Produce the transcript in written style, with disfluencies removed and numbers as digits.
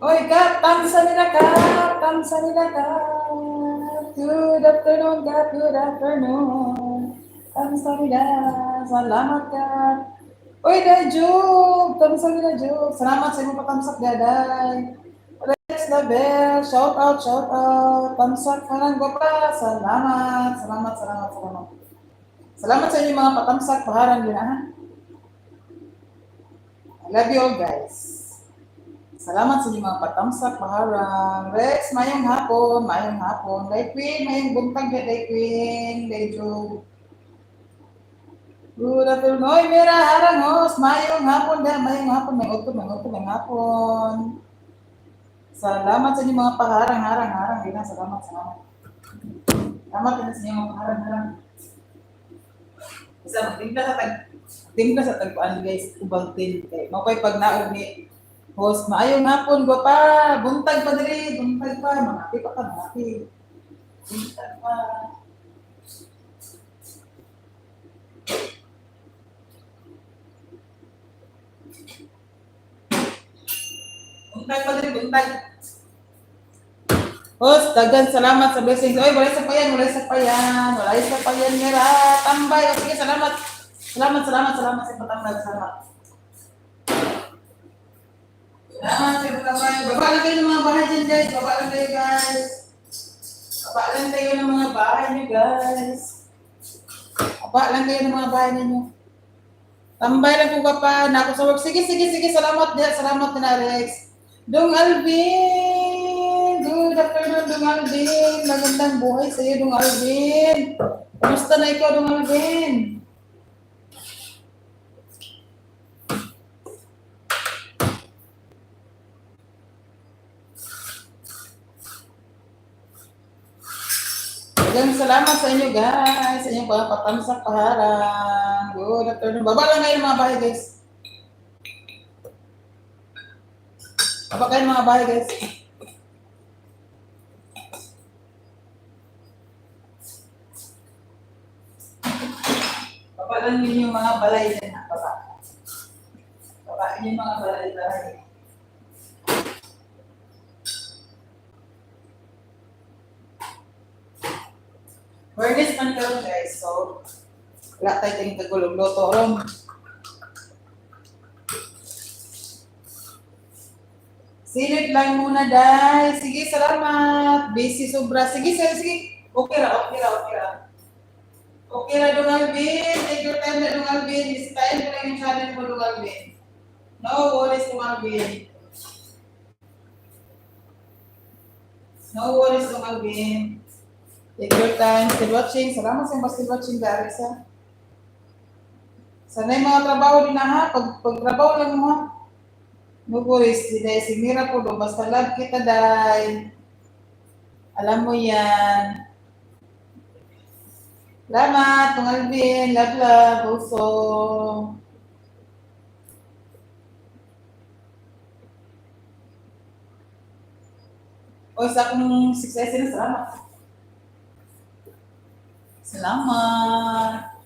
Oy, Kap, kamsahamnida, Kap, kamsahamnida, Kap. Good afternoon, Kap, good afternoon. Kamsahamnida, salamat, Kap. Oy, Dajug, kamsahamnida, Jug. Salamat sa imong patamsak, Daday. Rex Label, shout out, shout out. Tamsak ka ng gwapa, salamat, salamat, salamat, salamat. Salamat sa inyong mga patamsak, paharang din, ha? I love you all, guys. Salamat sa inyong mga patamsak, paharang. Rex, mayong hapon, mayong hapon. Day Queen, mayong buntag ka, Day Queen. Day Joe. Good afternoon. Oy, Mira, harang, host. Mayong hapon, da. Mayong hapon, may utod, may hapon. Salamat sa inyong mga paharang, harang, harang. Din, salamat, salamat. Salamat din sa inyong mga paharang, harang. Isa, timpla sa tagpuan, guys. Ubang tin. Mapay pag naog ni host, maayong hapon, gwapa. Buntag pa diri, buntag pa. Mangapi pa ka, mangapi. Buntag pa. Buntag pa diri, buntag. Host, dagan salamat sa blessings. Oy, walay sa payan, walay sa payan. Walay sa payan, Mira. Tambay. O, sige, salamat. Salamat sa patambay. Salamat. Salamat sa patambay. Baba lang kayo ng mga bahay dyan, guys. Baba lang kayo, guys. Baba lang kayo ng mga bahay niyo, guys. Baba lang kayo ng mga bahay ninyo. Tambay lang po ka pa. Nako sa work. Sige. Salamat din. Salamat din, Alex. Dong Alvin. Good afternoon, Dong Alvin. Magandang buhay sa iyo, Dong Alvin. Kumusta na ikaw, Dong Alvin? Maraming salamat sa inyo, guys. Sa inyong patamsak, paharang. Good afternoon. Baba lang kayo mga bahay, guys. Baba kayo mga bahay, guys. Baba lang yun yung mga balay dyan, ha? Baba. Baba yun yung mga balay. Fairness man karon, guys. So, wala tayo tayong kagulong loto ron. Silid lang muna, day. Sige, salamat. Busy sobra. Sige. Okay ra. Okay ra, Dong Alvin. Take your time na, Dong Alvin. Bisitahin ko lang yung channel mo, Dong Alvin. No worries, Dong Alvin. No worries, Dong Alvin. Take your time. Still watching. Salamat sa still watching, guys, ha. Sana yung mga trabaho din na, ha. Pag trabaho lang mo, ha. No worries. Si Mira po, basta love kita, day. Alam mo yan. Salamat, Dong Alvin. Love, also. O, sa akong success na salamat. Salamat.